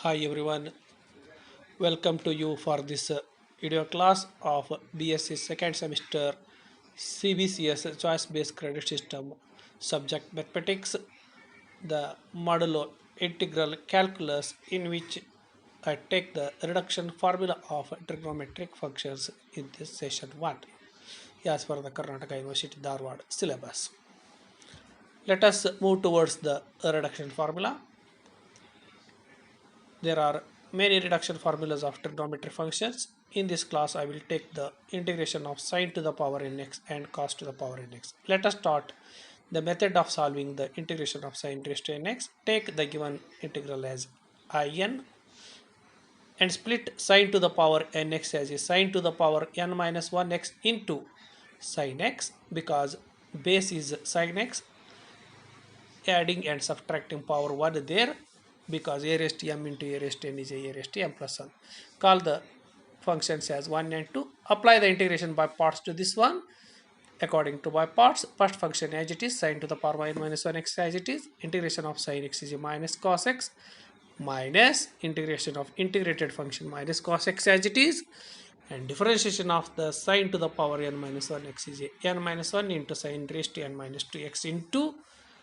Hi everyone, welcome to you for this video class of BSc second semester CBCS choice based credit system subject mathematics, the modulo integral calculus, in which I take the reduction formula of trigonometric functions in this session 1 as per the Karnataka University Dharwad syllabus. Let us move towards the reduction formula. There are many reduction formulas of trigonometric functions. In this class, I will take the integration of sine to the power nx and cos to the power nx. Let us start the method of solving the integration of sine raised to nx. Take the given integral as in and split sine to the power nx as a sine to the power n minus 1x into sine x, because base is sine x, adding and subtracting power 1 there, because a raised to m into a raised to n is a raised to m plus 1. Call the functions as 1 and 2. Apply the integration by parts to this one according to by parts. First function as it is, sine to the power n minus 1x as it is. Integration of sine x is a minus cos x, minus integration of integrated function minus cos x as it is, and differentiation of the sine to the power n minus 1x is a n minus 1 into sine raised to n minus 2x into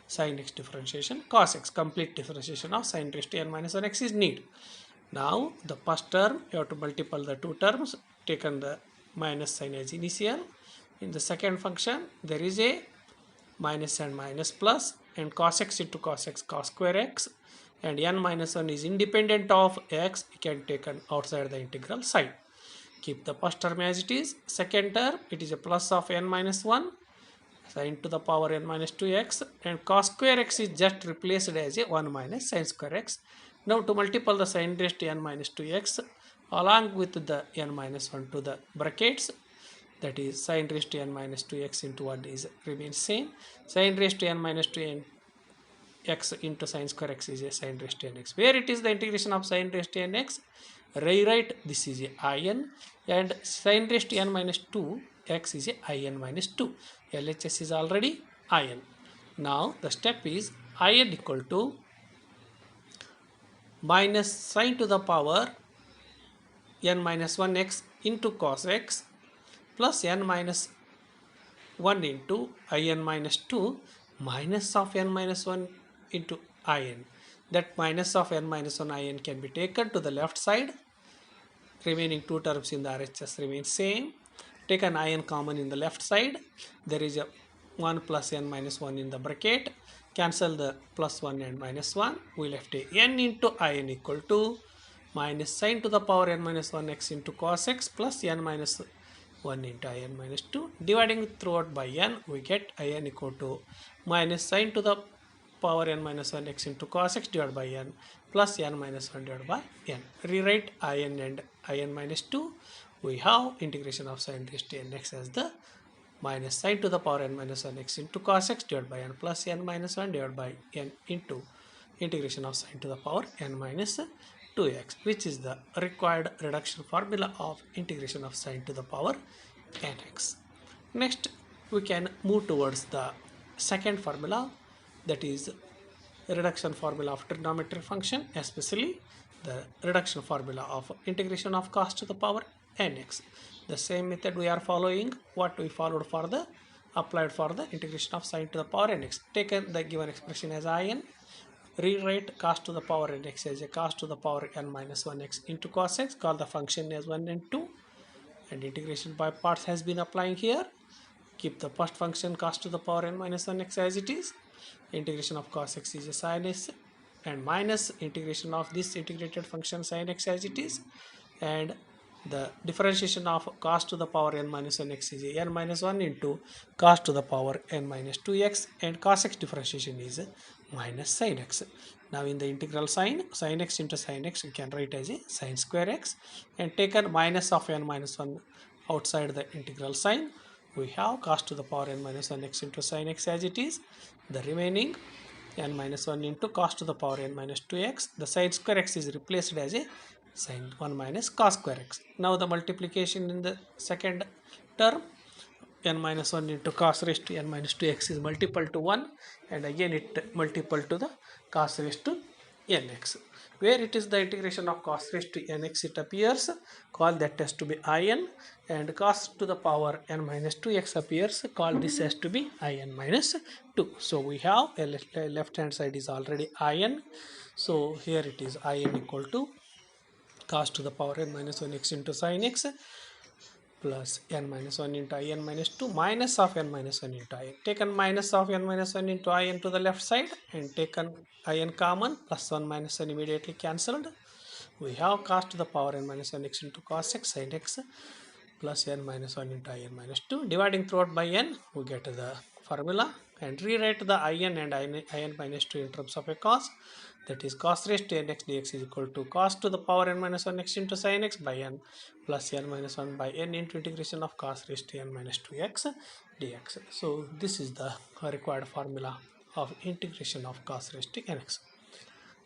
sin x differentiation cos x. Complete differentiation of sin raised to n minus 1x is need. Now the first term you have to multiply the two terms, taken the minus sign as initial. In the second function there is a minus and minus plus, and cos x into cos x cos square x, and n minus 1 is independent of x, it can taken outside the integral side. Keep the first term as it is. Second term, it is a plus of n minus 1 sine to the power n minus 2x, and cos square x is just replaced as a 1 minus sine square x. Now to multiply the sine raised to n minus 2x along with the n minus 1 to the brackets, that is sine raised to n minus 2x into 1 is remains same. Sine raised to n minus 2 x into sine square x is a sine raised to nx. Where it is the integration of sine raised to nx, rewrite this is a in, and sine raised to n minus 2 x is a in minus 2. LHS is already in. Now the step is in equal to minus sine to the power n minus 1x into cos x plus n minus 1 into in minus 2 minus of n minus 1 into in. That minus of n minus 1 in can be taken to the left side. Remaining two terms in the RHS remain same. Take an in common in the left side. There is a 1 plus n minus 1 in the bracket. Cancel the plus 1 and minus 1. We left a n into in equal to minus sine to the power n minus 1x into cos x plus n minus 1 into in minus 2. Dividing throughout by n, we get in equal to minus sine to the power n minus 1x into cos x divided by n plus n minus 1 divided by n. Rewrite in and in minus 2. We have integration of sine raised to nx as the minus sine to the power n minus 1x into cos x divided by n plus n minus 1 divided by n into integration of sine to the power n minus 2x, which is the required reduction formula of integration of sine to the power nx. Next, we can move towards the second formula, that is reduction formula of trigonometric function, especially the reduction formula of integration of cos to the power nx. The same method we are following what we followed for the applied for the integration of sine to the power nx. Taken the given expression as in, rewrite cos to the power nx as a cos to the power n minus 1x into cos x. Call the function as 1 and 2, and integration by parts has been applying here. Keep the first function cos to the power n minus 1x as it is. Integration of cos x is a sin x, and minus integration of this integrated function sin x as it is, and the differentiation of cos to the power n minus 1x is a n minus 1 into cos to the power n minus 2x, and cos x differentiation is minus sin x. Now in the integral sign, sin x into sin x you can write as a sin square x, and taken minus of n minus 1 outside the integral sign, we have cos to the power n minus 1x into sin x as it is. The remaining n minus 1 into cos to the power n minus 2x. The sin square x is replaced as a sin 1 minus cos square x. Now the multiplication in the second term, n minus 1 into cos raised to n minus 2x is multiple to 1, and again it multiple to the cos raised to nx. Where it is the integration of cos raised to nx, it appears, call that as to be in, and cos to the power n minus 2x appears, call this as to be in minus 2. So we have a left hand side is already in. So here it is in equal to cos to the power n minus 1x into sin x plus n minus 1 into in minus 2 minus of n minus 1 into in. Taken minus of n minus 1 into in to the left side and taken in common, plus 1 minus 1 immediately cancelled. We have cos to the power n minus 1x into cos x sin x plus n minus 1 into in minus 2. Dividing throughout by n, we get the formula and rewrite the in and in minus 2 in terms of a cos. That is cos raised to nx dx is equal to cos to the power n minus 1x into sin x by n plus n minus 1 by n into integration of cos raised to n minus 2x dx. So this is the required formula of integration of cos raised to nx.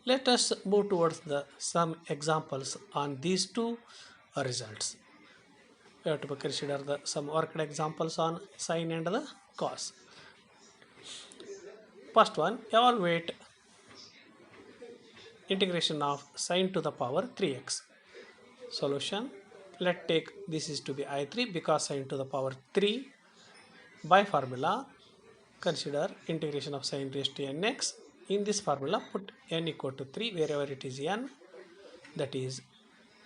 Let us move towards some examples on these two results. We have to consider some worked examples on sine and the cos. First one, evaluate integration of sine to the power 3x. Solution, let take this is to be I3 because sine to the power 3. By formula, consider integration of sine raised to nx. In this formula, put n equal to 3 wherever it is n. That is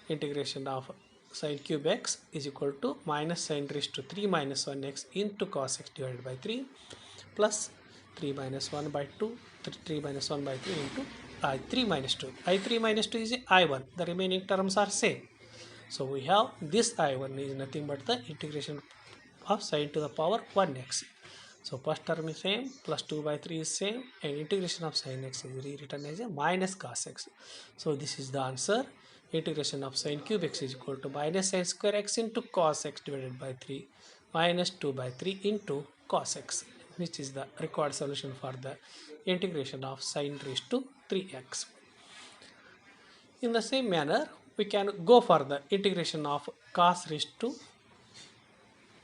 integration of sine cube x is equal to minus sine raised to 3 minus 1x into cos x divided by 3 plus 3 minus 1 by 2, 3 minus 1 by 3 into I3 minus 2. I3 minus 2 is I1. The remaining terms are same. So we have this I1 is nothing but the integration of sine to the power 1x. So first term is same, plus 2 by 3 is same, and integration of sin x is rewritten as a minus cos x. So this is the answer. Integration of sin cube x is equal to minus sin square x into cos x divided by 3 minus 2 by 3 into cos x, which is the required solution for the integration of sin raised to 3x. In the same manner, we can go for the integration of cos raised to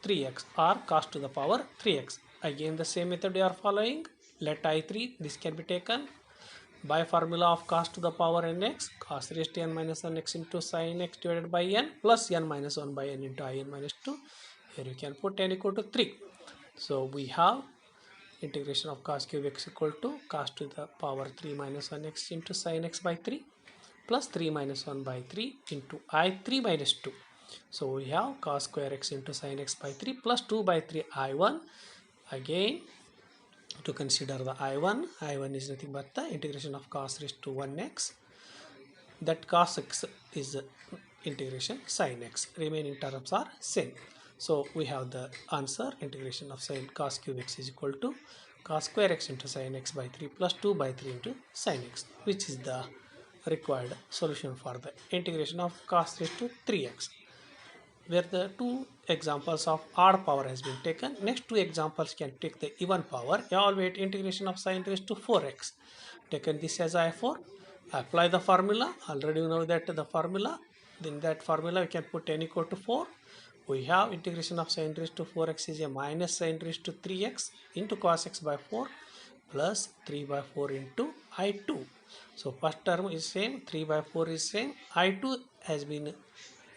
3x or cos to the power 3x. Again the same method we are following. Let I3, this can be taken by formula of cos to the power nx, cos raised to n minus 1x into sin x divided by n plus n minus 1 by n into in minus 2. Here you can put n equal to 3. So we have integration of cos cube x equal to cos to the power 3 minus 1x into sin x by 3 plus 3 minus 1 by 3 into I3 minus 2. So we have cos square x into sin x by 3 plus 2 by 3 I1. Again, to consider the I1 is nothing but the integration of cos raised to 1x. That cos x is integration sin x. Remaining terms are same. So we have the answer, integration of sin cos cube x is equal to cos square x into sin x by 3 plus 2 by 3 into sin x, which is the required solution for the integration of cos raised to 3x. Where the two examples of odd power has been taken, next two examples can take the even power. Evaluate integration of sin raised to 4x. Taken this as I4. Apply the formula. Already you know that the formula. In that formula we can put n equal to 4. We have integration of sin raised to 4x is a minus sin raised to 3x into cos x by 4 plus 3 by 4 into I2. So first term is same, 3 by 4 is same. I2 has been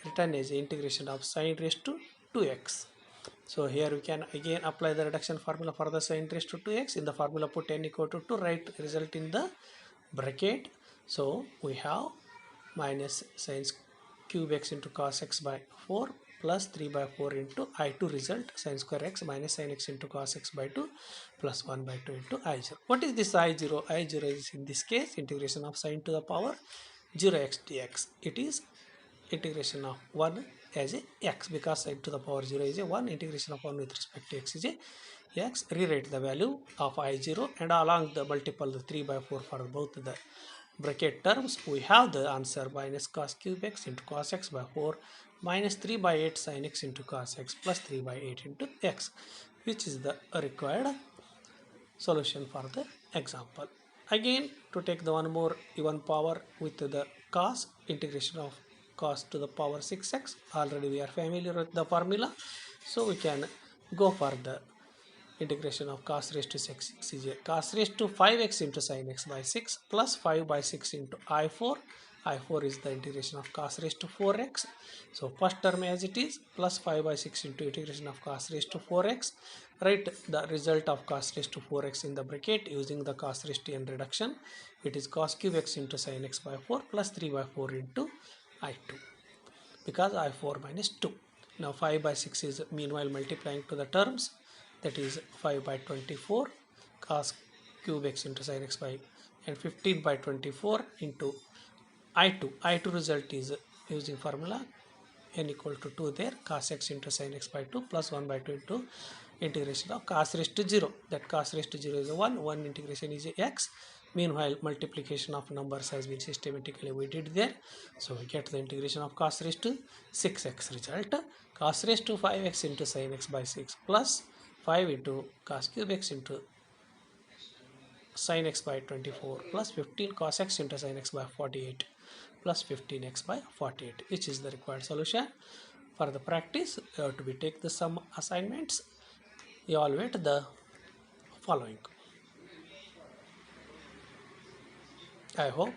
written as integration of sin raised to 2x. So here we can again apply the reduction formula for the sin raised to 2x. In the formula put n equal to 2, write result in the bracket. So we have minus sin cube x into cos x by 4 plus 3 by 4 into I2 result sin square x minus sin x into cos x by 2 plus 1 by 2 into I0. What is this I0? I0 is in this case integration of sin to the power 0x dx. It is integration of 1 as a x because sin to the power 0 is a 1. Integration of 1 with respect to x is a x. Rewrite the value of I0 and along the multiple 3 by 4 for both the bracket terms. We have the answer minus cos cube x into cos x by 4 minus 3 by 8 sin x into cos x plus 3 by 8 into x, which is the required solution for the example. Again, to take the one more even power with the cos, integration of cos to the power 6x. Already we are familiar with the formula, so we can go for the integration of cos raised to 6 is a cos raised to 5x into sin x by 6 plus 5 by 6 into I4. I4 is the integration of cos raised to 4x. So first term as it is plus 5 by 6 into integration of cos raised to 4x. Write the result of cos raised to 4x in the bracket using the cos raised to n reduction. It is cos cube x into sin x by 4 plus 3 by 4 into I2 because I4 minus 2. Now 5 by 6 is meanwhile multiplying to the terms, that is 5 by 24 cos cube x into sin x by and 15 by 24 into I2. I2 result is using formula n equal to 2 there, cos x into sin x by 2 plus 1 by 2 into integration of cos raised to 0. That cos raised to 0 is a 1, 1 integration is a x. Meanwhile, multiplication of numbers has been systematically we did there. So we get the integration of cos raised to 6x result. Cos raised to 5x into sin x by 6 plus 5 into cos cube x into sin x by 24 plus 15 cos x into sin x by 48 plus 15x by 48, which is the required solution. For the practice, you have to be take the some assignments, evaluate the following. I hope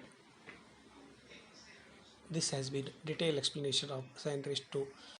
this has been detailed explanation of sin raised to